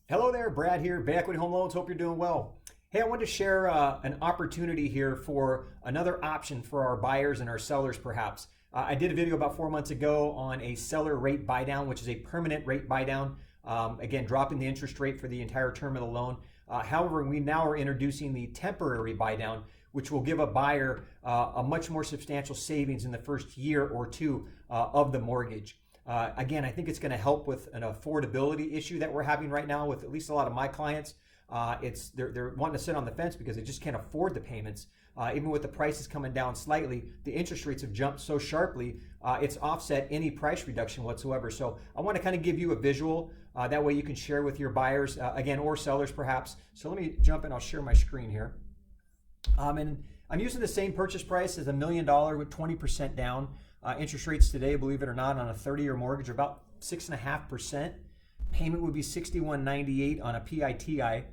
Hello there, Brad here, Bay Equity Home Loans. Hope you're doing well. Hey, I wanted to share an opportunity here for another option for our buyers and our sellers, perhaps. I did a video about 4 months ago on a seller rate buy down, which is a permanent rate buy down. Again, dropping the interest rate for the entire term of the loan. However, we now are introducing the temporary buy down, which will give a buyer a much more substantial savings in the first year or two of the mortgage. Again, I think it's going to help with an affordability issue that we're having right now with at least a lot of my clients. They're wanting to sit on the fence because they just can't afford the payments. Even with the prices coming down slightly, the interest rates have jumped so sharply, it's offset any price reduction whatsoever. So I want to kind of give you a visual. That way you can share with your buyers, again, or sellers perhaps. So let me jump in. I'll share my screen here. And I'm using the same purchase price as $1 million with 20% down. Interest rates today, believe it or not, on a 30-year mortgage are about 6.5%. Payment would be $61.98 on a PITI.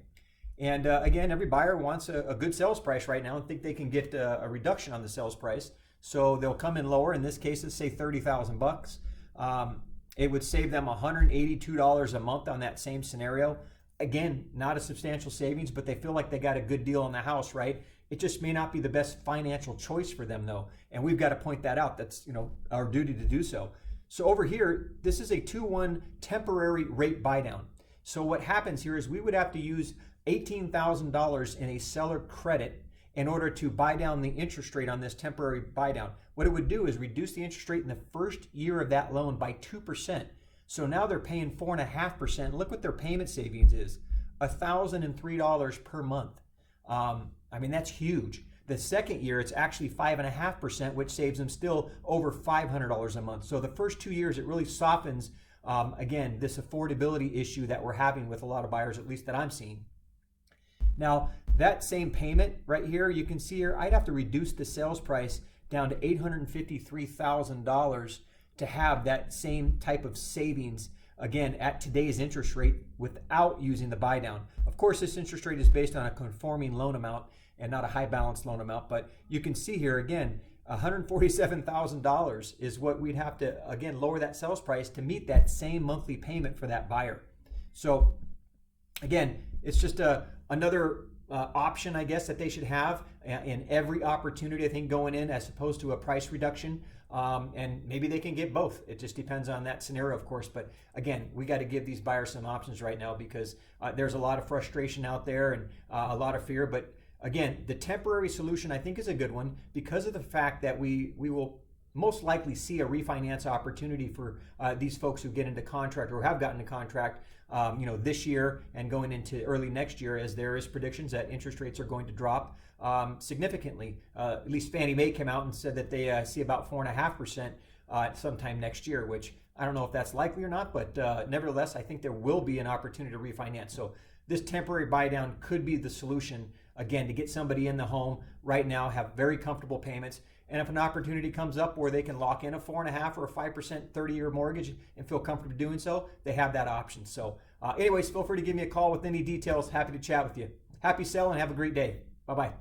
And again, every buyer wants a good sales price right now and think they can get a reduction on the sales price. So they'll come in lower. In this case, let's say $30,000. It would save them $182 a month on that same scenario. Again, not a substantial savings, but they feel like they got a good deal on the house, right? It just may not be the best financial choice for them though. And we've got to point that out. That's, our duty to do so. So over here, this is a 2-1 temporary rate buy down. So what happens here is we would have to use $18,000 in a seller credit in order to buy down the interest rate on this temporary buy down. What it would do is reduce the interest rate in the first year of that loan by 2%. So now they're paying 4.5%. Look what their payment savings is, $1,003 per month. That's huge. The second year, it's actually 5.5%, which saves them still over $500 a month. So the first 2 years, it really softens, again, this affordability issue that we're having with a lot of buyers, at least that I'm seeing. Now, that same payment right here, you can see here, I'd have to reduce the sales price down to $853,000 to have that same type of savings, again, at today's interest rate without using the buy down. Of course, this interest rate is based on a conforming loan amount and not a high balance loan amount, but you can see here, again, $147,000 is what we'd have to, again, lower that sales price to meet that same monthly payment for that buyer. So again, it's just another option, I guess, that they should have in every opportunity, I think, going in, as opposed to a price reduction. And maybe they can get both. It just depends on that scenario, of course. But again, we got to give these buyers some options right now because there's a lot of frustration out there and a lot of fear. But again, the temporary solution, I think, is a good one because of the fact that we will most likely see a refinance opportunity for these folks who get into contract or have gotten into contract this year and going into early next year, as there is predictions that interest rates are going to drop significantly. At least Fannie Mae came out and said that they see about 4.5% sometime next year, which I don't know if that's likely or not, but nevertheless, I think there will be an opportunity to refinance. So this temporary buy down could be the solution, again, to get somebody in the home right now, have very comfortable payments. And if an opportunity comes up where they can lock in a 4.5% or a 5% 30-year mortgage and feel comfortable doing so, they have that option. So anyways, feel free to give me a call with any details. Happy to chat with you. Happy selling. Have a great day. Bye-bye.